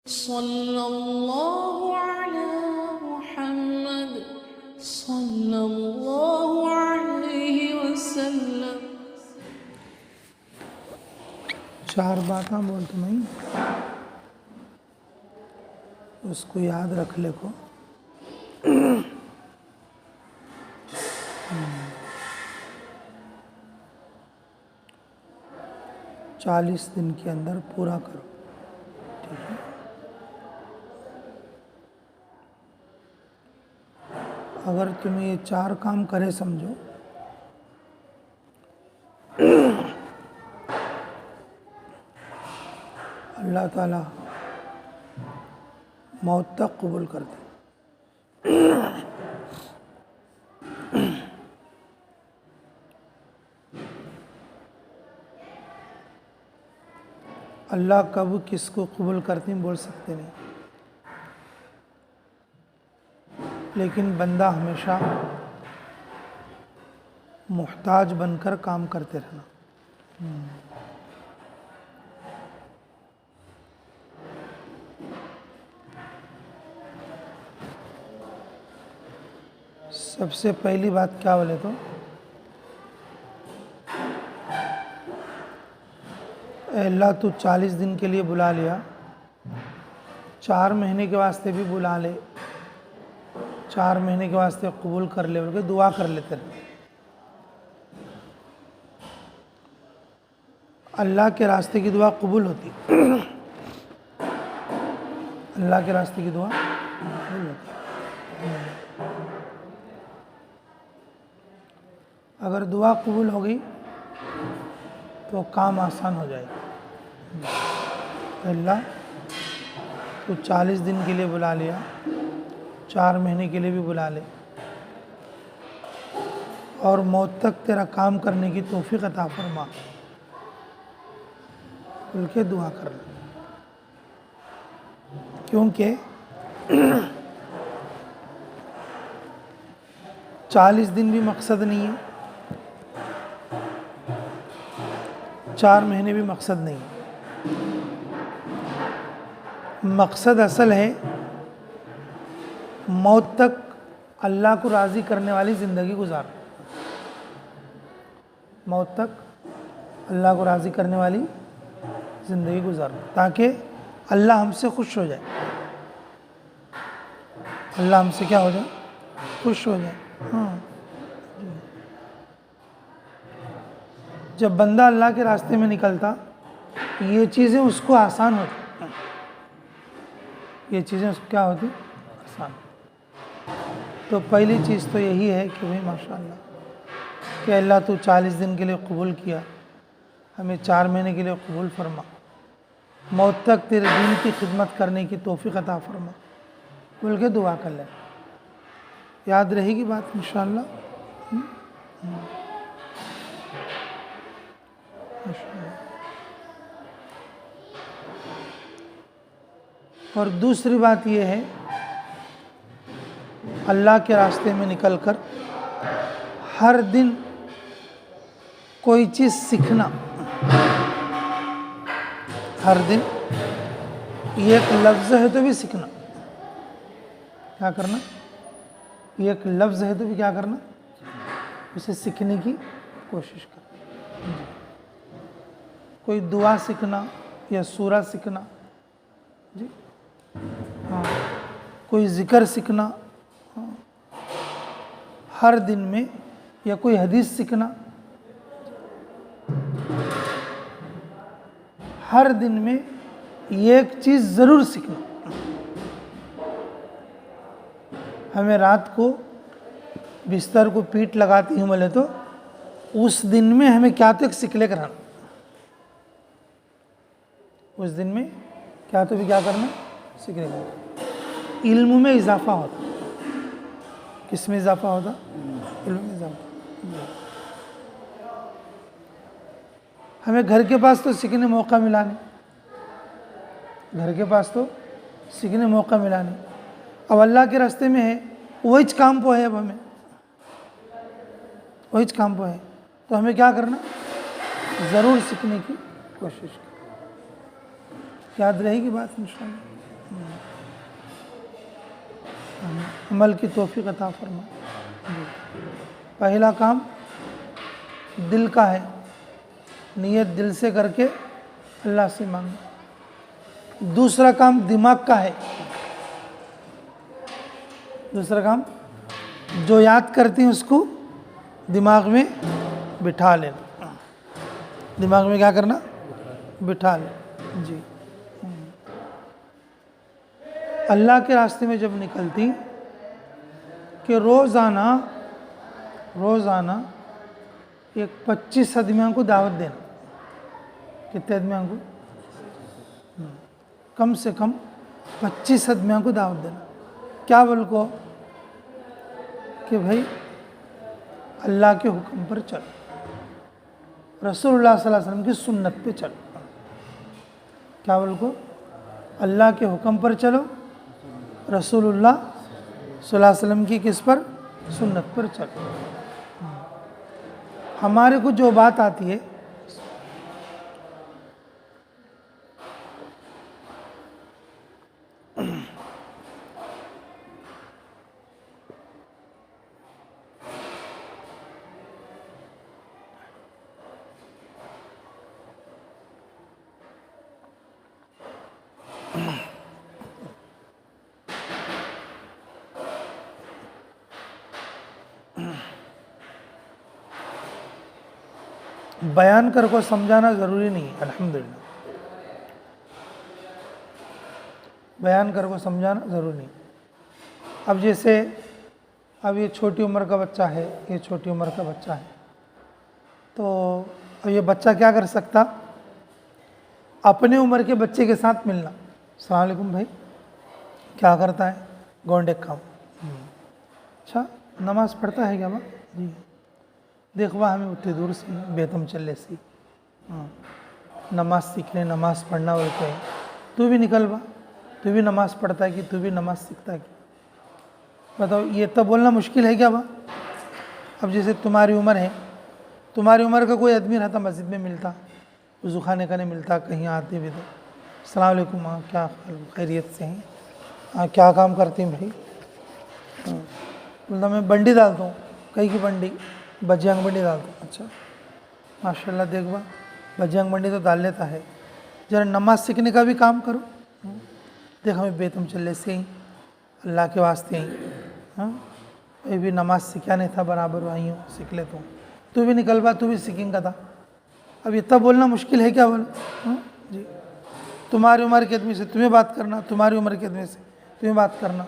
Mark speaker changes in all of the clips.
Speaker 1: صلی اللہ علی محمد صلی اللہ علیہ وسلم.
Speaker 2: 4 باتاں بول تمہیں اس کو یاد رکھ لے کو. 40 دن کے اندر پورا کرو. ٹھیک ہے. اگر تمہیں یہ 4 کام کرے سمجھو اللہ تعالیٰ موت تک قبول کرتے. اللہ کب کس کو قبول کرتے ہیں بول سکتے نہیں، لیکن بندہ ہمیشہ محتاج بن کر کام کرتے رہنا. سب سے پہلی بات کیا بولے تو اے اللہ تو 40 دن کے لیے بلا لیا، 4 مہینے کے واسطے بھی بلا لے، 4 مہینے کے واسطے قبول کر لے بلکہ دعا کر لیتے رہے. اللہ کے راستے کی دعا قبول ہوتی. اللہ کے راستے کی دعا قبول ہوتی. اگر دعا قبول ہو گئی تو کام آسان ہو جائے گا. اللہ تو 40 دن کے لیے بلا لیا، 4 مہینے کے لیے بھی بلا لے، اور موت تک تیرا کام کرنے کی توفیق عطا فرما، بول کے دعا کر لے. کیونکہ 40 دن بھی مقصد نہیں ہے، 4 مہینے بھی مقصد نہیں ہے. مقصد اصل ہے موت تک اللہ کو راضی کرنے والی زندگی گزار. موت تک اللہ کو راضی کرنے والی زندگی گزار تاکہ اللہ ہم سے خوش ہو جائے. اللہ ہم سے کیا ہو جائے؟ خوش ہو جائے. ہاں. جب بندہ اللہ کے راستے میں نکلتا یہ چیزیں اس کو آسان ہوتی. یہ چیزیں اس کو کیا ہوتی؟ آسان. تو پہلی چیز تو یہی ہے کہ بھئی ماشاءاللہ کہ اللہ تو 40 دن کے لیے قبول کیا، ہمیں 4 مہینے کے لیے قبول فرما، موت تک تیرے دین کی خدمت کرنے کی توفیق عطا فرما، بول کے دعا کر لیں. یاد رہے گی بات انشاءاللہ. اور دوسری بات یہ ہے اللہ کے راستے میں نکل کر ہر دن کوئی چیز سیکھنا. ہر دن ایک لفظ ہے تو بھی سیکھنا. کیا کرنا؟ ایک لفظ ہے تو بھی کیا کرنا؟ اسے سیکھنے کی کوشش کرنا. کوئی دعا سیکھنا یا سورہ سیکھنا، جی ہاں، کوئی ذکر سیکھنا ہر دن میں، یا کوئی حدیث سیکھنا ہر دن میں. ایک چیز ضرور سیکھنا. ہمیں رات کو بستر کو پیٹ لگاتی ہوں بولے تو اس دن میں ہمیں کیا تو ایک سیکھ لے کر آنا. اس دن میں کیا تو بھی کیا کرنا؟ سیکھ لے کر. علم میں اضافہ ہوتا. کس میں اضافہ ہوتا؟ علم میں اضافہ. ہمیں گھر کے پاس تو سیکھنے موقع ملا نہیں. گھر کے پاس تو سیکھنے موقع ملا نہیں. اب اللہ کے راستے میں ہے وہی کام پہ ہے. اب ہمیں وہی کام پہ ہے تو ہمیں کیا کرنا؟ ضرور سیکھنے کی کوشش کرنا. یاد رہے گی بات انشاءاللہ. عمل کی توفیق عطا فرما۔ پہلا کام دل کا ہے، نیت دل سے کر کے اللہ سے مانگنا۔ دوسرا کام دماغ کا ہے، دوسرا کام جو یاد کرتے ہیں اس کو دماغ میں بٹھا لینا، دماغ میں کیا کرنا؟ بٹھا لینا۔ جی، اللہ کے راستے میں جب نکلتی کہ روزانہ ایک 25 آدمیوں کو دعوت دینا۔ کتنے آدمیوں کو؟ کم سے کم 25 آدمیوں کو دعوت دینا۔ کیا بول کو؟ کہ بھائی اللہ کے حکم پر چل، رسول اللہ صلی اللہ علیہ وسلم کی سنت پہ چل۔ کیا بول کو؟ اللہ کے حکم پر چلو، رسول اللہ صلی اللہ علیہ وسلم کی کس پر؟ سنت پر چلو۔ ہمارے کو جو بات آتی ہے بیان کر کو سمجھانا ضروری نہیں ہے، الحمدللہ بیان کر کو سمجھانا ضروری نہیں۔ اب جیسے اب یہ چھوٹی عمر کا بچہ ہے، یہ چھوٹی عمر کا بچہ ہے، تو اب یہ بچہ کیا کر سکتا؟ اپنے عمر کے بچے کے ساتھ ملنا، السلام علیکم بھائی، کیا کرتا ہے؟ گونڈے کام، اچھا نماز پڑھتا ہے کیا ماں؟ جی، دیکھ وہ ہمیں اتنی دور سے بیتم چلے سی نماز سیکھنے، نماز پڑھنا بولتے ہیں، تو بھی نکل با، تو بھی نماز پڑھتا ہے کہ تو بھی نماز سیکھتا ہے کہ؟ بتاؤ، یہ تو بولنا مشکل ہے کیا با؟ اب جیسے تمہاری عمر ہے، تمہاری عمر کا کوئی آدمی رہتا، مسجد میں ملتا، وضو خانے کا نہیں ملتا، کہیں آتے بھی تو السلام علیکم ماں، کیا خیریت سے ہیں؟ ہاں، کیا کام کرتی ہیں بھائی؟ بولتا میں بنڈی ڈالتا ہوں، کہیں کی بنڈی؟ بجیانگ بنڈی ڈالتا ہوں۔ اچھا ماشاء اللہ، دیکھ با بجیانگ بنڈی تو ڈال لیتا ہے، ذرا نماز سیکھنے کا بھی کام کرو۔ دیکھ ہمیں بیتم چلے سے ہی اللہ کے واسطے ہی، ہاں یہ بھی نماز سیکھا نہیں تھا، برابر آئی ہوں سیکھ لیتا ہوں، تو بھی نکل با، تو بھی سیکھیں گا تھا۔ اب اتنا بولنا مشکل ہے کیا بولو؟ جی، تمہاری عمر کے آدمی سے تمہیں بات کرنا، تمہاری عمر کے آدمی سے تمہیں بات کرنا،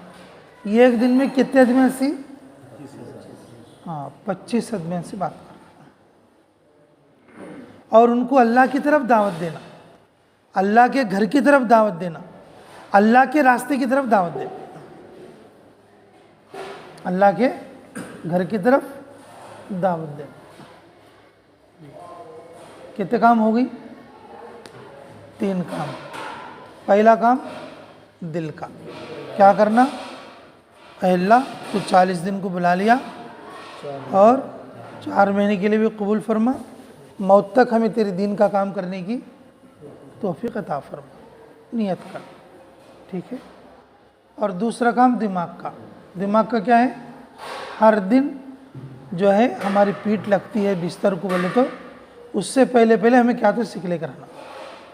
Speaker 2: یہ ایک دن میں کتنے آدمی سے؟ ہاں 25 آدمی سے بات کرنا، اور ان کو اللہ کی طرف دعوت دینا، اللہ کے گھر کی طرف دعوت دینا، اللہ کے راستے کی طرف دعوت دینا، اللہ کے گھر کی طرف دعوت دینا۔ کتنے کام ہو گئی؟ 3 کام۔ پہلا کام دل کا، کیا کرنا؟ اے اللہ تو 40 دن کو بلا لیا اور 4 مہینے کے لیے بھی قبول فرما، موت تک ہمیں تیرے دین کا کام کرنے کی توفیق عطا فرما، نیت کر، ٹھیک ہے۔ اور دوسرا کام دماغ کا، دماغ کا کیا ہے؟ ہر دن جو ہے ہماری پیٹھ لگتی ہے بستر کو بولے تو اس سے پہلے ہمیں کیا تو سیکھ لے کر آنا،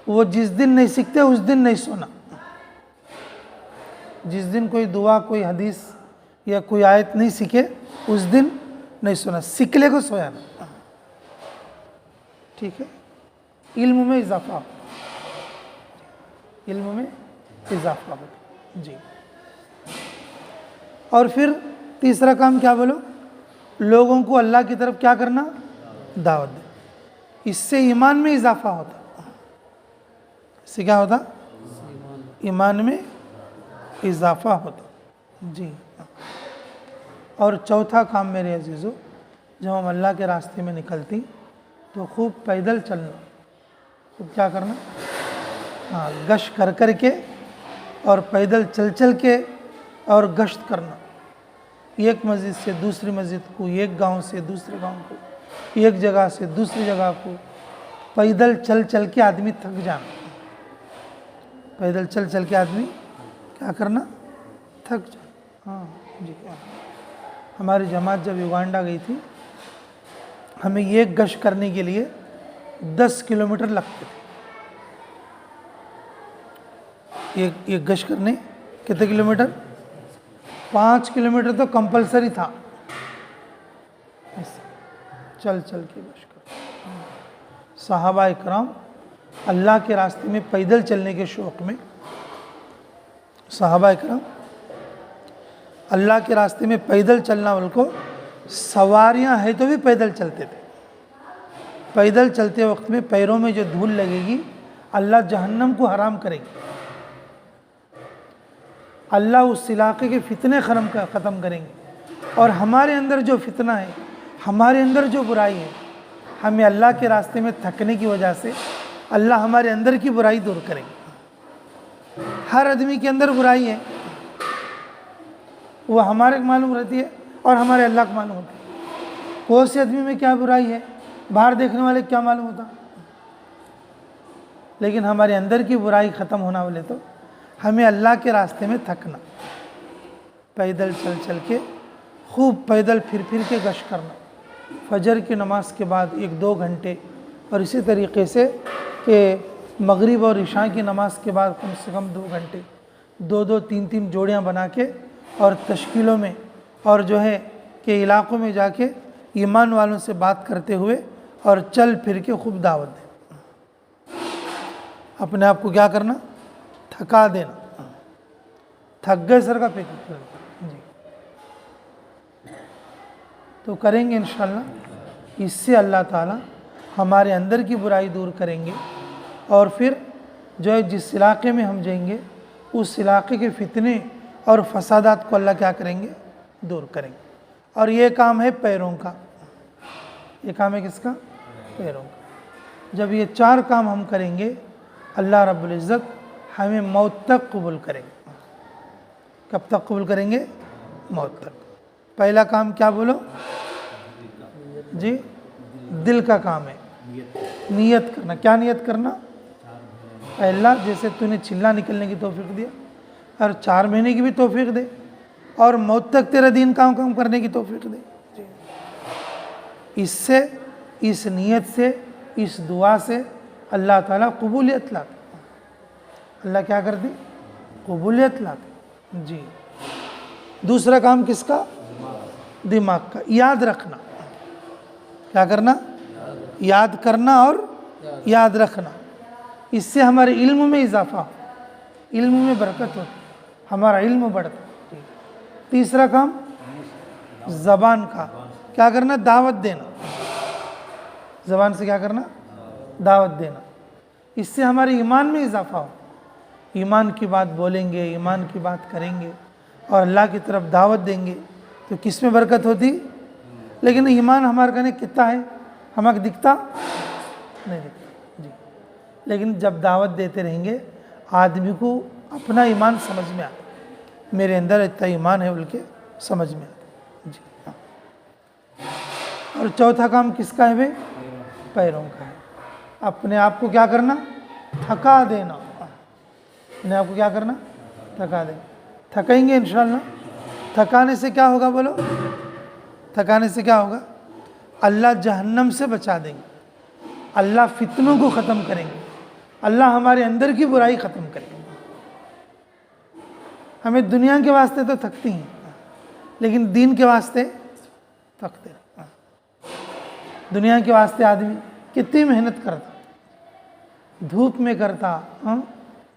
Speaker 2: وہ جس دن نہیں سیکھتے اس دن نہیں سونا، جس دن کوئی دعا، کوئی حدیث یا کوئی آیت نہیں سیکھے اس دن نہیں سونا، سیکھ لے کو سویا نا، ٹھیک ہے۔ علم میں اضافہ ہو، علم میں اضافہ ہو، جی۔ اور پھر تیسرا کام کیا بولو؟ لوگوں کو اللہ کی طرف کیا کرنا؟ دعوت دے، اس سے ایمان میں اضافہ ہوتا، اس سے کیا ہوتا؟ ایمان میں اضافہ ہوتا، جی۔ اور چوتھا کام میرے عزیزو، جب ہم اللہ کے راستے میں نکلتی تو خوب پیدل چلنا، خوب کیا کرنا؟ ہاں گشت کر کے اور پیدل چل کے اور گشت کرنا، ایک مسجد سے دوسری مسجد کو، ایک گاؤں سے دوسرے گاؤں کو، ایک جگہ سے دوسری جگہ کو، پیدل چل کے آدمی تھک جانا، پیدل چل کے آدمی کیا کرنا؟ تھک جانا. ہاں جی. ہماری جماعت جب یوگانڈا گئی تھی ہمیں ایک گشت کرنے کے لیے 10 کلومیٹر لگتے تھے. ایک گشت کرنے کتنے کلومیٹر؟ 5 کلومیٹر تو کمپلسری تھا. چل چل کے گشت کر. صحابہ اکرام اللہ کے راستے میں پیدل چلنے کے شوق میں، صحابہ اکرام اللہ کے راستے میں پیدل چلنا، بلکہ سواریاں ہیں تو بھی پیدل چلتے تھے. پیدل چلتے وقت میں پیروں میں جو دھول لگے گی اللہ جہنم کو حرام کرے گی. اللہ اس علاقے کے فتنے ختم کریں گے. اور ہمارے اندر جو فتنہ ہے، ہمارے اندر جو برائی ہے، ہمیں اللہ کے راستے میں تھکنے کی وجہ سے اللہ ہمارے اندر کی برائی دور کریں گے. ہر آدمی کے اندر برائی ہے، وہ ہمارے کو معلوم رہتی ہے اور ہمارے اللہ کو معلوم ہوتی ہے. کون سے آدمی میں کیا برائی ہے باہر دیکھنے والے کیا معلوم ہوتا. لیکن ہمارے اندر کی برائی ختم ہونا والے تو ہمیں اللہ کے راستے میں تھکنا، پیدل چل چل کے خوب پیدل پھر کے گشت کرنا. فجر کی نماز کے بعد 1-2 گھنٹے، اور اسی طریقے سے کہ مغرب اور عشاء کی نماز کے بعد کم سے کم 2 گھنٹے 2-2 3-3 جوڑیاں بنا کے، اور تشکیلوں میں اور جو ہے کہ علاقوں میں جا کے ایمان والوں سے بات کرتے ہوئے اور چل پھر کے خوب دعوت دیں. اپنے آپ کو کیا کرنا؟ تھکا دینا. تھک گئے سر کا پیک جی تو کریں گے انشاءاللہ. اس سے اللہ تعالیٰ ہمارے اندر کی برائی دور کریں گے، اور پھر جو ہے جس علاقے میں ہم جائیں گے اس علاقے کے فتنے اور فسادات کو اللہ کیا کریں گے؟ دور کریں گے. اور یہ کام ہے پیروں کا. یہ کام ہے کس کا؟ پیروں کا. جب یہ 4 کام ہم کریں گے اللہ رب العزت ہمیں موت تک قبول کریں گے. کب تک قبول کریں گے؟ موت تک. پہلا کام کیا بولو جی؟ دل کا کام ہے. نیت کرنا. کیا نیت کرنا؟ اے اللہ جیسے تو نے چلا نکلنے کی توفیق دیا اور 4 مہینے کی بھی توفیق دے، اور موت تک تیرا دین کام کرنے کی توفیق دے. اس سے، اس نیت سے، اس دعا سے اللہ تعالیٰ قبولیت لاتے. اللہ کیا کرتے؟ قبولیت لاتے جی. دوسرا کام کس کا؟ دماغ کا. یاد رکھنا. کیا کرنا؟ یاد کرنا اور یاد رکھنا. اس سے ہمارے علم میں اضافہ ہو، علم میں برکت ہوتی، ہمارا علم بڑھتا. تیسرا کام زبان کا. کیا کرنا؟ دعوت دینا. زبان سے کیا کرنا؟ دعوت دینا. اس سے ہمارے ایمان میں اضافہ ہو، ایمان کی بات بولیں گے، ایمان کی بات کریں گے اور اللہ کی طرف دعوت دیں گے تو کس میں برکت ہوتی؟ لیکن ایمان ہمارے کہنے کتنا ہے ہمیں دکھتا نہیں دکھتا جی. لیکن جب دعوت دیتے رہیں گے آدمی کو اپنا ایمان سمجھ میں آتا، میرے اندر اتنا ایمان ہے بول کے سمجھ میں آتا جی. اور چوتھا کام کس کا ہے بھائی؟ پیروں کا ہے. اپنے آپ کو کیا کرنا؟ تھکا دینا. اپنے آپ کو کیا کرنا؟ تھکا دینا. تھکیں گے انشاءاللہ. تھکانے سے کیا ہوگا بولو؟ تھکانے سے کیا ہوگا؟ اللہ جہنم سے بچا دیں گے، اللہ فتنوں کو ختم کریں گے، اللہ ہمارے اندر کی برائی ختم کریں گے. ہمیں دنیا کے واسطے تو تھکتی ہیں لیکن دین کے واسطے تھکتے. دنیا کے واسطے آدمی کتنی محنت کرتا، دھوپ میں کرتا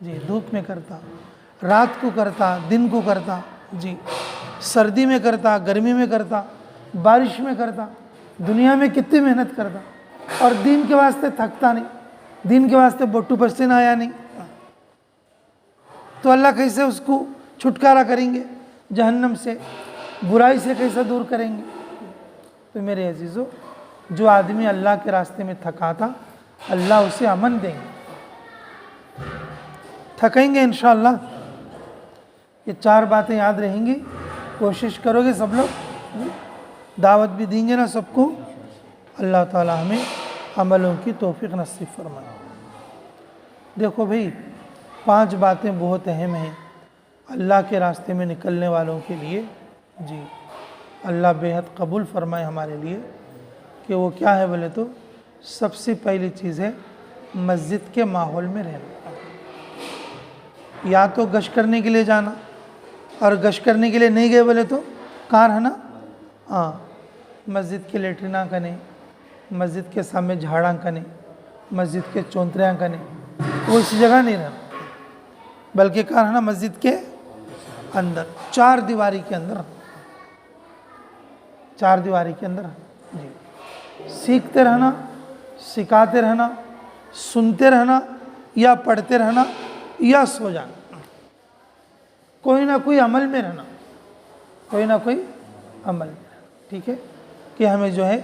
Speaker 2: جی، دھوپ میں کرتا، رات کو کرتا، دن کو کرتا جی، سردی میں کرتا، گرمی میں کرتا، بارش میں کرتا، دنیا میں کتنی محنت کرتا، اور دین کے واسطے تھکتا نہیں، دین کے واسطے بٹو پسینہ آیا نہیں. تو اللہ کیسے اس کو چھٹکارا کریں گے جہنم سے، برائی سے کیسے دور کریں گے؟ تو میرے عزیزو، جو آدمی اللہ کے راستے میں تھکاتا اللہ اسے امن دیں گے. تھکیں گے انشاءاللہ. یہ 4 باتیں یاد رہیں گی. کوشش کرو گے سب لوگ، دعوت بھی دیں گے نا سب کو. اللہ تعالی ہمیں عملوں کی توفیق نصیب فرمائے. دیکھو بھئی 5 باتیں بہت اہم ہیں. اللہ کے راستے میں نکلنے والوں کے لیے جی اللہ بےحد قبول فرمائے ہمارے لیے کہ وہ کیا ہے بولے تو سب سے پہلی چیز ہے مسجد کے ماحول میں رہنا، یا تو گشت کرنے کے لیے جانا، اور گشت کرنے کے لیے نہیں گئے بولے تو کہاں رہنا؟ ہاں مسجد کے لیٹریناں کنے، مسجد کے سامنے جھاڑاں کنے، مسجد کے چونتریاں کنے، وہ اسی جگہ نہیں رہنا، بلکہ کہاں رہنا؟ مسجد کے اندر، چار دیواری کے اندر، چار دیواری کے اندر جی سیکھتے رہنا، سکھاتے رہنا، سنتے رہنا، یا پڑھتے رہنا، یا سو جانا، کوئی نہ کوئی عمل میں رہنا، کوئی نہ کوئی عمل میں رہنا، ٹھیک ہے؟ کہ ہمیں جو ہے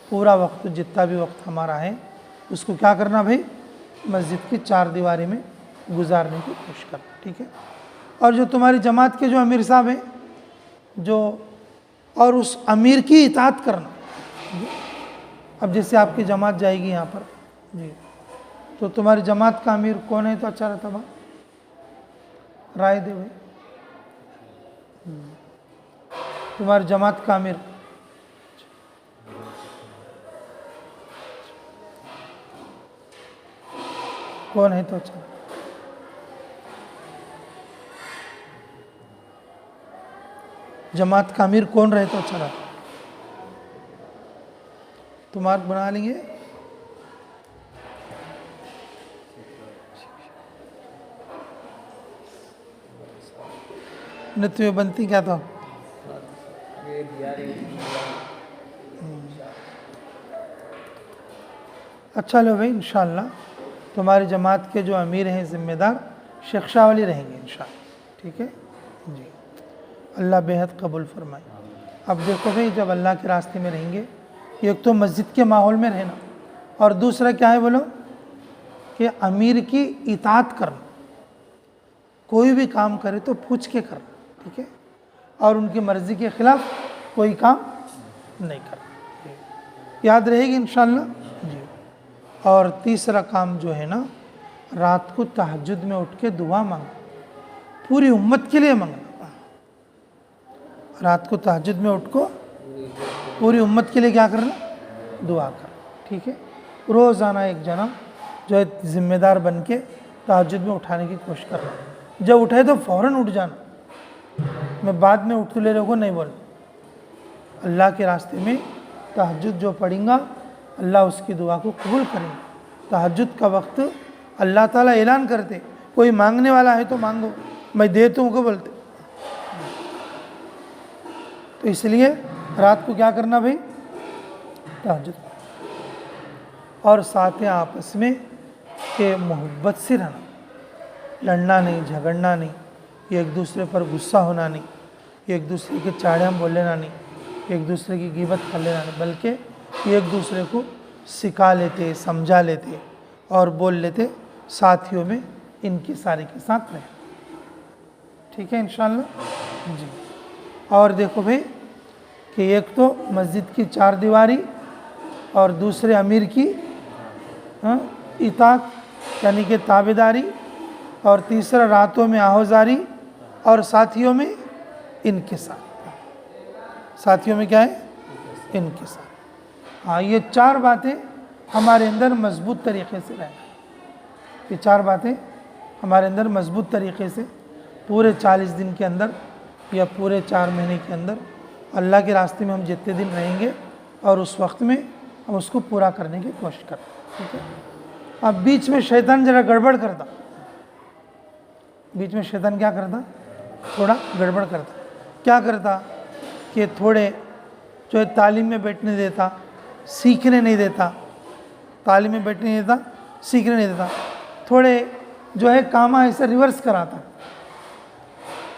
Speaker 2: پورا وقت جتنا بھی وقت ہمارا ہے اس کو کیا کرنا بھائی؟ مسجد کی چار دیواری میں گزارنے کی کوشش کرنا، ٹھیک ہے؟ اور جو تمہاری جماعت کے جو امیر صاحب ہیں جو اور اس امیر کی اطاعت کرنا، اب جیسے آپ کی جماعت جائے گی یہاں پر جی تو تمہاری جماعت کا امیر کون ہے تو اچھا رہتا بھائی؟ رائے دے بھائی، تمہاری جماعت کا امیر کون ہے تو اچھا؟ جماعت کا امیر کون رہے تو اچھا رہتا؟ تمہارا بنا لیں گے تمہیں بنتی کیا تو اچھا لو بھائی انشاءاللہ تمہاری جماعت کے جو امیر ہیں ذمہ دار شیخ شاہ ولی رہیں گے انشاءاللہ، ٹھیک ہے جی اللہ بےحد قبول فرمائے۔ اب دیکھو بھائی جب اللہ کے راستے میں رہیں گے ایک تو مسجد کے ماحول میں رہنا، اور دوسرا کیا ہے بولو کہ امیر کی اطاعت کرنا، کوئی بھی کام کرے تو پوچھ کے کرنا، ٹھیک ہے؟ اور ان کی مرضی کے خلاف کوئی کام نہیں کرنا، یاد رہے گی انشاءاللہ جی۔ اور تیسرا کام جو ہے نا رات کو تہجد میں اٹھ کے دعا مانگنا، پوری امت کے لیے مانگنا، رات کو تہجد میں اٹھ کو پوری امت کے لیے کیا کرنا؟ دعا کرنا، ٹھیک ہے؟ روزانہ ایک جنا جو ہے ذمہ دار بن کے تہجد میں اٹھانے کی کوشش کرنا، جب اٹھے تو فوراً اٹھ جانا، میں بعد میں اٹھ تو لے رہے کو نہیں بول، اللہ کے راستے میں تہجد جو پڑھیں گا اللہ اس کی دعا کو قبول کریں گے۔ تہجد کا وقت اللہ تعالیٰ اعلان کرتے کوئی مانگنے والا ہے تو مانگو میں دے تم کو بولتے، تو اس لیے رات کو کیا کرنا بھائی؟ تہجد، اور ساتھ آپس میں کہ محبت سے رہنا، لڑنا نہیں، جھگڑنا نہیں، ایک دوسرے پر غصہ ہونا نہیں، ایک دوسرے کے چاڑیاں بول لینا نہیں، ایک دوسرے کی غیبت کر لینا نہیں، بلکہ ایک دوسرے کو سکھا لیتے، سمجھا لیتے اور بول لیتے، ساتھیوں میں ان کی سارے کے ساتھ رہیں، ٹھیک ہے انشاءاللہ جی۔ اور دیکھو بھائی کہ ایک تو مسجد کی چار دیواری اور دوسرے امیر کی اطاعت یعنی کہ تابعداری، اور تیسرا راتوں میں آہوزاری، اور ساتھیوں میں ان کے ساتھ، ساتھیوں میں کیا ہے؟ ان کے ساتھ، ہاں یہ چار باتیں ہمارے اندر مضبوط طریقے سے رہیں، یہ چار باتیں ہمارے اندر مضبوط طریقے سے پورے 40 دن کے اندر یا پورے 4 مہینے کے اندر اللہ کے راستے میں ہم جتنے دن رہیں گے اور اس وقت میں ہم اس کو پورا کرنے کی کوشش کریں، ٹھیک ہے؟ اب بیچ میں شیطان ذرا گڑبڑ کرتا، بیچ میں شیطان کیا کرتا؟ تھوڑا گڑبڑ کرتا، کیا کرتا کہ تھوڑے جو ہے تعلیم میں بیٹھنے دیتا، سیکھنے نہیں دیتا، تعلیم میں بیٹھنے نہیں دیتا، سیکھنے نہیں دیتا، تھوڑے جو ہے کام ایسے ریورس کراتا،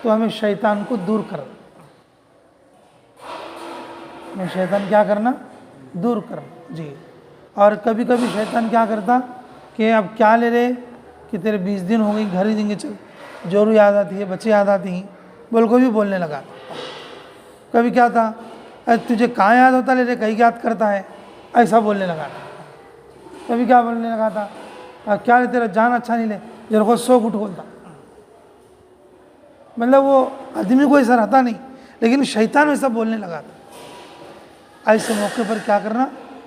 Speaker 2: تو ہمیں شیطان کو دور کرنا، ہمیں شیطان کیا کرنا؟ دور کرنا جی۔ اور کبھی کبھی شیطان کیا کرتا کہ اب کیا لے رہے کہ تیرے 20 دن ہو گئی گھر ہی دیں گے، چل جورو یاد آتی ہے، بچے یاد آتی ہیں، بول کو بھی بولنے لگا۔ کبھی کیا تھا تجھے کہاں یاد ہوتا لے رہے کہیں یاد کرتا ہے، ایسا بولنے لگا تھا۔ کبھی کیا بولنے لگا تھا کیا لے تیرا جان اچھا نہیں لے جب کو سو گھٹ بولتا، مطلب وہ آدمی کو ایسا رہتا نہیں، لیکن شیطان ویسا بولنے لگا تھا۔ ایسے موقع پر کیا کرنا،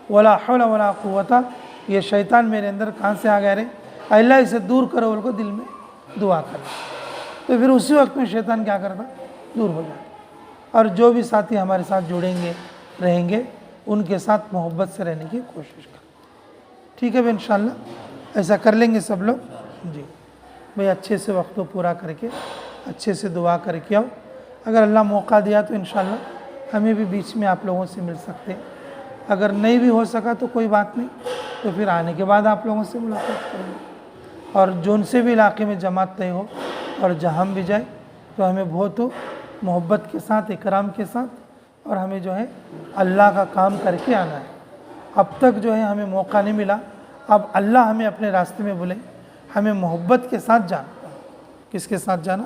Speaker 2: ولا حول ولا قوت، یہ شیطان میرے اندر کہاں سے آ گیا رے، اللہ اسے دور کرو بول کو دل میں دعا کرنا، تو پھر اسی وقت میں شیطان کیا کرتا، دور ہو جاتا۔ اور جو بھی ساتھی ہمارے ساتھ جڑیں گے رہیں گے ان کے ساتھ محبت سے رہنے کی کوشش کریں، ٹھیک ہے بھائی؟ انشاءاللہ ایسا کر لیں گے سب لوگ جی بھائی، اچھے سے وقت کو پورا کر کے اچھے سے دعا کر کے آؤ۔ اگر اللہ موقع دیا تو انشاءاللہ ہمیں بھی بیچ میں آپ لوگوں سے مل سکتے، اگر نہیں بھی ہو سکا تو کوئی بات نہیں، تو پھر آنے کے بعد آپ لوگوں سے ملاقات کریں گے۔ اور جون سے بھی علاقے میں جماعت طے ہو اور جہاں بھی جائے تو ہمیں بہت محبت کے ساتھ، اکرام کے ساتھ، اور ہمیں جو ہے اللہ کا کام کر کے آنا ہے۔ اب تک جو ہے ہمیں موقع نہیں ملا، اب اللہ ہمیں اپنے راستے میں بولے، ہمیں محبت کے ساتھ جانا۔ کس کے ساتھ جانا؟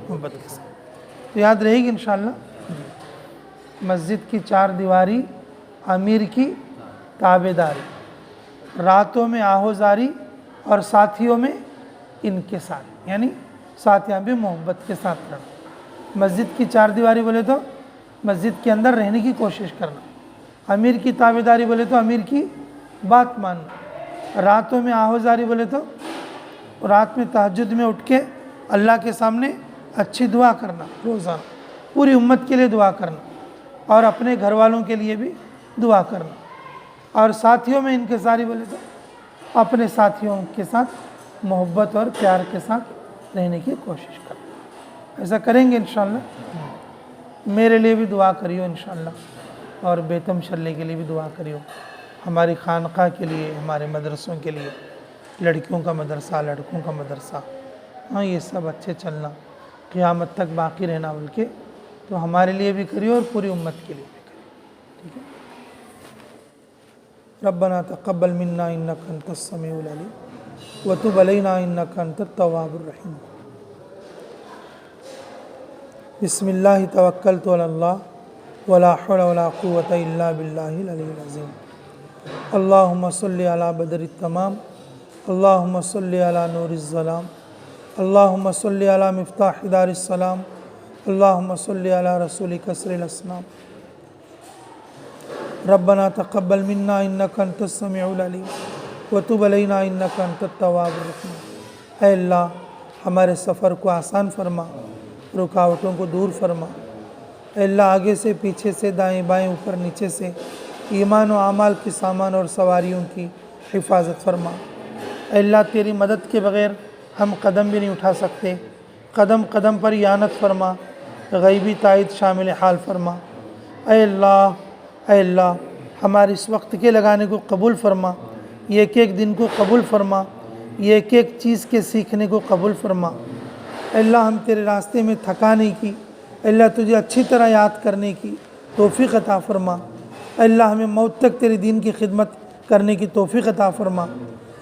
Speaker 2: محبت کے ساتھ۔ تو یاد رہے گی انشاءاللہ، مسجد کی 4 دیواری، امیر کی تابعداری، راتوں میں آہوزاری، اور ساتھیوں میں انکسار، یعنی ساتھیاں بھی محبت کے ساتھ رہنا۔ مسجد کی 4 دیواری بولے تو مسجد کے اندر رہنے کی کوشش کرنا، امیر کی تابعداری بولے تو امیر کی بات ماننا، راتوں میں آہوزاری بولے تو رات میں تہجد میں اٹھ کے اللہ کے سامنے اچھی دعا کرنا، روزانہ پوری امت کے لیے دعا کرنا، اور اپنے گھر والوں کے لیے بھی دعا کرنا، اور ساتھیوں میں انکساری بولے تو اپنے ساتھیوں کے ساتھ محبت اور پیار کے ساتھ رہنے کی کوشش کرنا۔ ایسا کریں گے انشاءاللہ۔ میرے لیے بھی دعا کریو انشاءاللہ، اور بیتم شرلے کے لیے بھی دعا کریو، ہماری خانقاہ کے لیے، ہمارے مدرسوں کے لیے، لڑکیوں کا مدرسہ، لڑکوں کا مدرسہ، ہاں یہ سب اچھے چلنا، قیامت تک باقی رہنا بول کے، تو ہمارے لیے بھی کریو اور پوری امت کے لیے بھی کریو، ٹھیک ہے؟ ربنا تقبل منا انک انت السمیع العلیم وتب علینا انک انت التواب الرحیم۔ بسم اللہ توکلت علی اللہ ولا حول ولا قوت الا باللہ العلی العظیم۔ اللہم صلی علی بدر التمام، اللہم صلی علی نور الظلام، اللہم صلی علی مفتاح دار السلام، اللہم صلی علی رسول کسر الاسنام۔ ربنا تقبل منا انک انت السمیع العلیم وتب علینا انک انت التواب الرحیم۔ اے اللہ ہمارے سفر کو آسان فرما، رکاوٹوں کو دور فرما۔ اے اللہ آگے سے، پیچھے سے، دائیں بائیں، اوپر نیچے سے ایمان و اعمال کی سامان اور سواریوں کی حفاظت فرما۔ اے اللہ تیری مدد کے بغیر ہم قدم بھی نہیں اٹھا سکتے، قدم قدم پر اعانت فرما، غیبی تائید شامل حال فرما۔ اے اللہ ہمارے اس وقت کے لگانے کو قبول فرما، یہ ایک ایک دن کو قبول فرما، یہ ایک ایک چیز کے سیکھنے کو قبول فرما۔ اے اللہ ہم تیرے راستے میں تھکانے کی، اے اللہ تجھے اچھی طرح یاد کرنے کی توفیق عطا فرما۔ اے اللہ ہمیں موت تک تیرے دین کی خدمت کرنے کی توفیق عطا فرما۔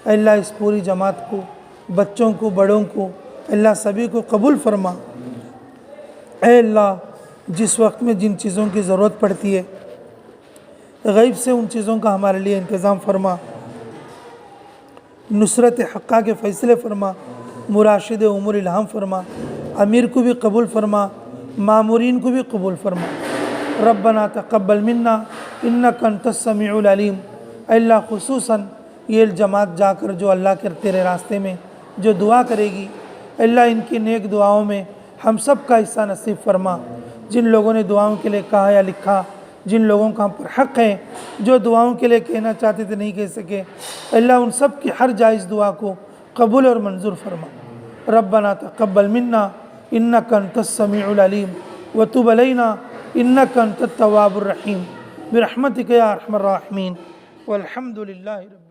Speaker 2: اے اللہ اس پوری جماعت کو، بچوں کو، بڑوں کو، اے اللہ سبھی کو قبول فرما۔ اے اللہ جس وقت میں جن چیزوں کی ضرورت پڑتی ہے غیب سے ان چیزوں کا ہمارے لیے انتظام فرما، نصرت حقہ کے فیصلے فرما، مراشد امور الہام فرما، امیر کو بھی قبول فرما، مامورین کو بھی قبول فرما۔ ربنا تقبل منا انک انت السمیع العلیم۔ اے اللہ خصوصاً یہ جماعت جا کر جو اللہ کے تیرے راستے میں جو دعا کرے گی، اے اللہ ان کی نیک دعاؤں میں ہم سب کا حصہ نصیب فرما۔ جن لوگوں نے دعاؤں کے لیے کہا یا لکھا، جن لوگوں کا ہم پر حق ہے، جو دعاؤں کے لیے کہنا چاہتے تھے نہیں کہہ سکے، اللہ ان سب کی ہر جائز دعا کو قبول اور منظور فرما۔ ربنا تقبل منا انک انت السمیع العلیم وتب علینا انک انت التواب الرحیم برحمتک یا ارحم الراحمین والحمد للہ رب